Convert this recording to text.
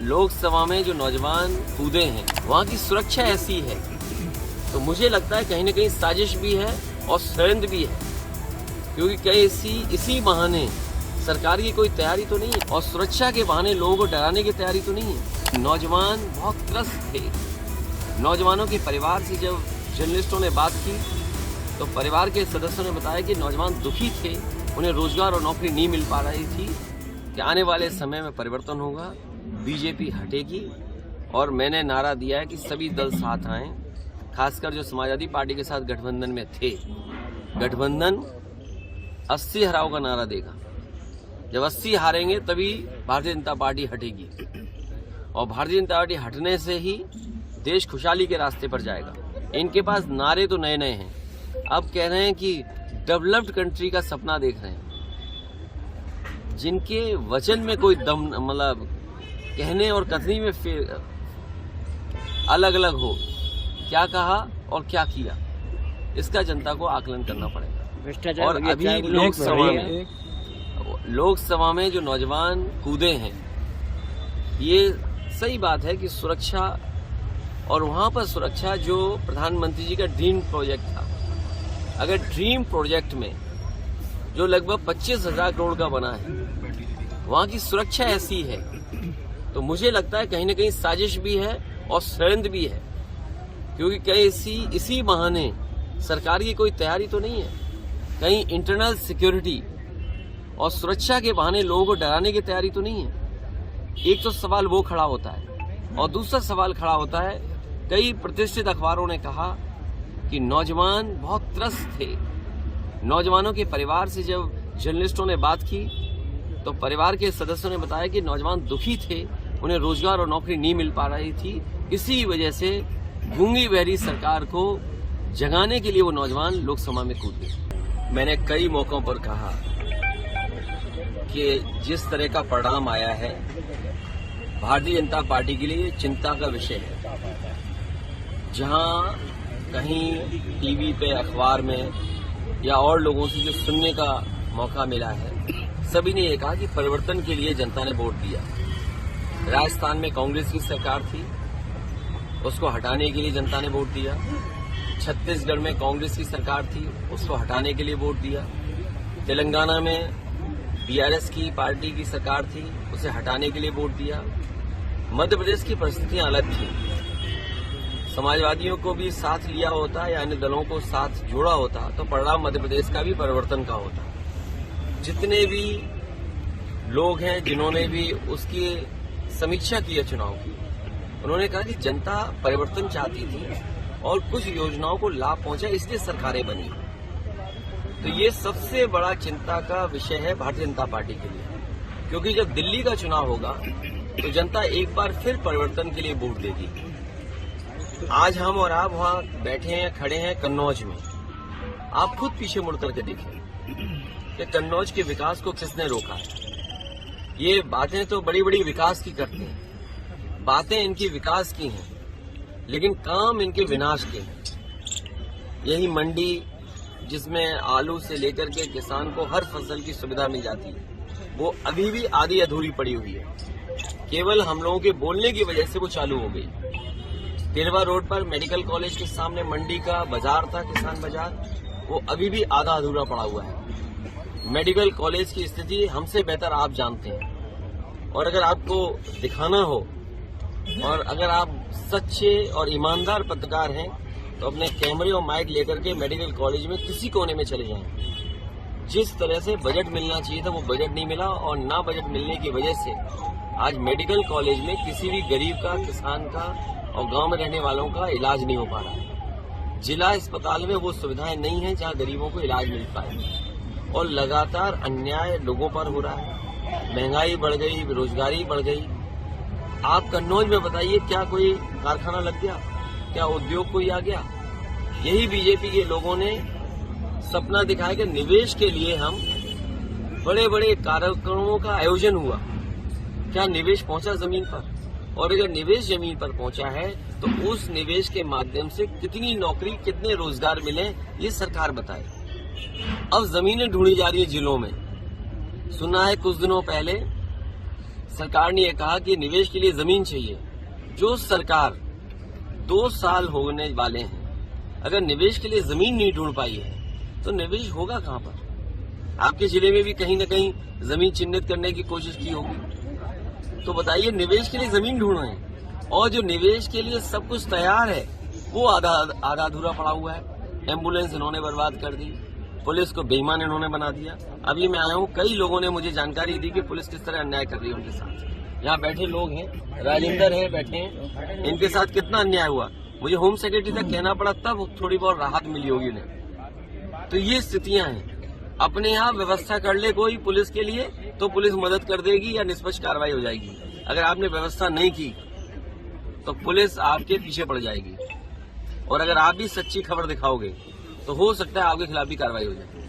लोकसभा में जो नौजवान कूदे हैं वहाँ की सुरक्षा ऐसी है, तो मुझे लगता है कहीं न कहीं साजिश भी है और षड्यंत्र भी है, क्योंकि कहीं इसी बहाने सरकार की कोई तैयारी तो नहीं है और सुरक्षा के बहाने लोगों को डराने की तैयारी तो नहीं है। नौजवान बहुत त्रस्त थे। नौजवानों के परिवार से जब जर्नलिस्टों ने बात की तो परिवार के सदस्यों ने बताया कि नौजवान दुखी थे, उन्हें रोजगार और नौकरी नहीं मिल पा रही थी, कि आने वाले समय में परिवर्तन होगा, बीजेपी हटेगी। और मैंने नारा दिया है कि सभी दल साथ आएं, खासकर जो समाजवादी पार्टी के साथ गठबंधन में थे। गठबंधन 80 हराव का नारा देगा। जब 80 हारेंगे तभी भारतीय जनता पार्टी हटेगी, और भारतीय जनता पार्टी हटने से ही देश खुशहाली के रास्ते पर जाएगा। इनके पास नारे तो नए नए हैं, अब कह रहे हैं कि डेवलप्ड कंट्री का सपना देख रहे हैं, जिनके वचन में कोई दम, मतलब कहने और कथनी में फिर अलग अलग हो, क्या कहा और क्या किया, इसका जनता को आकलन करना पड़ेगा। और अभी लोकसभा में जो नौजवान कूदे हैं, ये सही बात है कि सुरक्षा, और वहां पर सुरक्षा जो प्रधानमंत्री जी का ड्रीम प्रोजेक्ट था, अगर ड्रीम प्रोजेक्ट में जो लगभग 25,000 करोड़ का बना है, वहां की सुरक्षा ऐसी है, तो मुझे लगता है कहीं न कहीं साजिश भी है और षड्यंत्र भी है, क्योंकि कहीं इसी बहाने सरकार की कोई तैयारी तो नहीं है। कहीं इंटरनल सिक्योरिटी और सुरक्षा के बहाने लोगों को डराने की तैयारी तो नहीं है। एक तो सवाल वो खड़ा होता है, और दूसरा सवाल खड़ा होता है, कई प्रतिष्ठित अखबारों ने कहा कि नौजवान बहुत त्रस्त थे। नौजवानों के परिवार से जब जर्नलिस्टों ने बात की तो परिवार के सदस्यों ने बताया कि नौजवान दुखी थे, उन्हें रोजगार और नौकरी नहीं मिल पा रही थी। इसी वजह से गूंगी बहरी सरकार को जगाने के लिए वो नौजवान लोकसभा में कूद गए। मैंने कई मौकों पर कहा कि जिस तरह का परिणाम आया है, भारतीय जनता पार्टी के लिए चिंता का विषय है। जहां कहीं टीवी पे, अखबार में या और लोगों से जो सुनने का मौका मिला है, सभी ने ये कहा कि परिवर्तन के लिए जनता ने वोट दिया। राजस्थान में कांग्रेस की सरकार थी, उसको हटाने के लिए जनता ने वोट दिया। छत्तीसगढ़ में कांग्रेस की सरकार थी, उसको हटाने के लिए वोट दिया। तेलंगाना में बीआरएस की पार्टी की सरकार थी, उसे हटाने के लिए वोट दिया। मध्य प्रदेश की परिस्थितियां अलग थी, समाजवादियों को भी साथ लिया होता या अन्य दलों को साथ जोड़ा होता तो परिणाम मध्य प्रदेश का भी परिवर्तन का होता। जितने भी लोग हैं जिन्होंने भी उसकी समीक्षा की है चुनाव की, उन्होंने कहा कि जनता परिवर्तन चाहती थी और कुछ योजनाओं को लाभ पहुंचा, इसलिए सरकारें बनी। तो ये सबसे बड़ा चिंता का विषय है भारतीय जनता पार्टी के लिए, क्योंकि जब दिल्ली का चुनाव होगा तो जनता एक बार फिर परिवर्तन के लिए वोट देगी। आज हम और आप वहां बैठे हैं, खड़े हैं कन्नौज में। आप खुद पीछे मुड़ करके देखें कि कन्नौज के विकास को किसने रोका है। ये बातें तो बड़ी बड़ी विकास की करते हैं, बातें इनकी विकास की हैं, लेकिन काम इनके विनाश के हैं। यही मंडी जिसमें आलू से लेकर के किसान को हर फसल की सुविधा मिल जाती है, वो अभी भी आधी अधूरी पड़ी हुई है। केवल हम लोगों के बोलने की वजह से वो चालू हो गई। तिरवा रोड पर मेडिकल कॉलेज के सामने मंडी का बाजार था, किसान बाजार, वो अभी भी आधा अधूरा पड़ा हुआ है। मेडिकल कॉलेज की स्थिति हमसे बेहतर आप जानते हैं, और अगर आपको दिखाना हो और अगर आप सच्चे और ईमानदार पत्रकार हैं तो अपने कैमरे और माइक लेकर के मेडिकल कॉलेज में किसी कोने में चले जाएं। जिस तरह से बजट मिलना चाहिए था वो बजट नहीं मिला, और ना बजट मिलने की वजह से आज मेडिकल कॉलेज में किसी भी गरीब का, किसान का और गांव में रहने वालों का इलाज नहीं हो पा रहा है। जिला अस्पताल में वो सुविधाएं नहीं है जहां गरीबों को इलाज मिल पाए, और लगातार अन्याय लोगों पर हो रहा है। महंगाई बढ़ गई, बेरोजगारी बढ़ गई। आप कन्नौज में बताइए, क्या कोई कारखाना लग गया, क्या उद्योग कोई आ गया? यही बीजेपी के लोगों ने सपना दिखाया कि निवेश के लिए हम बड़े बड़े कार्यक्रमों का आयोजन हुआ। क्या निवेश पहुंचा जमीन पर? और अगर निवेश जमीन पर पहुंचा है तो उस निवेश के माध्यम से कितनी नौकरी, कितने रोजगार मिले, ये सरकार बताए। अब जमीनें ढूंढी जा रही है जिलों में। सुना है कुछ दिनों पहले सरकार ने यह कहा कि निवेश के लिए जमीन चाहिए। जो सरकार 2 साल होने वाले हैं, अगर निवेश के लिए जमीन नहीं ढूंढ पाई है तो निवेश होगा कहां पर? आपके जिले में भी कहीं न कहीं जमीन चिन्हित करने की कोशिश की होगी। तो बताइए, निवेश के लिए जमीन ढूंढ रहे हैं और जो निवेश के लिए सब कुछ तैयार है वो आधा अधूरा पड़ा हुआ है। एम्बुलेंस इन्होंने बर्बाद कर दी, पुलिस को बेईमान इन्होंने बना दिया। अभी मैं आया हूँ, कई लोगों ने मुझे जानकारी दी कि पुलिस किस तरह अन्याय कर रही है उनके साथ। यहाँ बैठे लोग हैं, राजेंद्र है बैठे हैं, इनके साथ कितना अन्याय हुआ। मुझे होम सेक्रेटरी तक कहना पड़ा, तब थोड़ी बहुत राहत मिली होगी उन्हें। तो ये स्थितियां हैं। अपने यहाँ व्यवस्था कर ले कोई पुलिस के लिए तो पुलिस मदद कर देगी या निष्पक्ष कार्रवाई हो जाएगी। अगर आपने व्यवस्था नहीं की तो पुलिस आपके पीछे पड़ जाएगी, और अगर आप भी सच्ची खबर दिखाओगे तो हो सकता है आपके खिलाफ भी कार्रवाई हो जाए।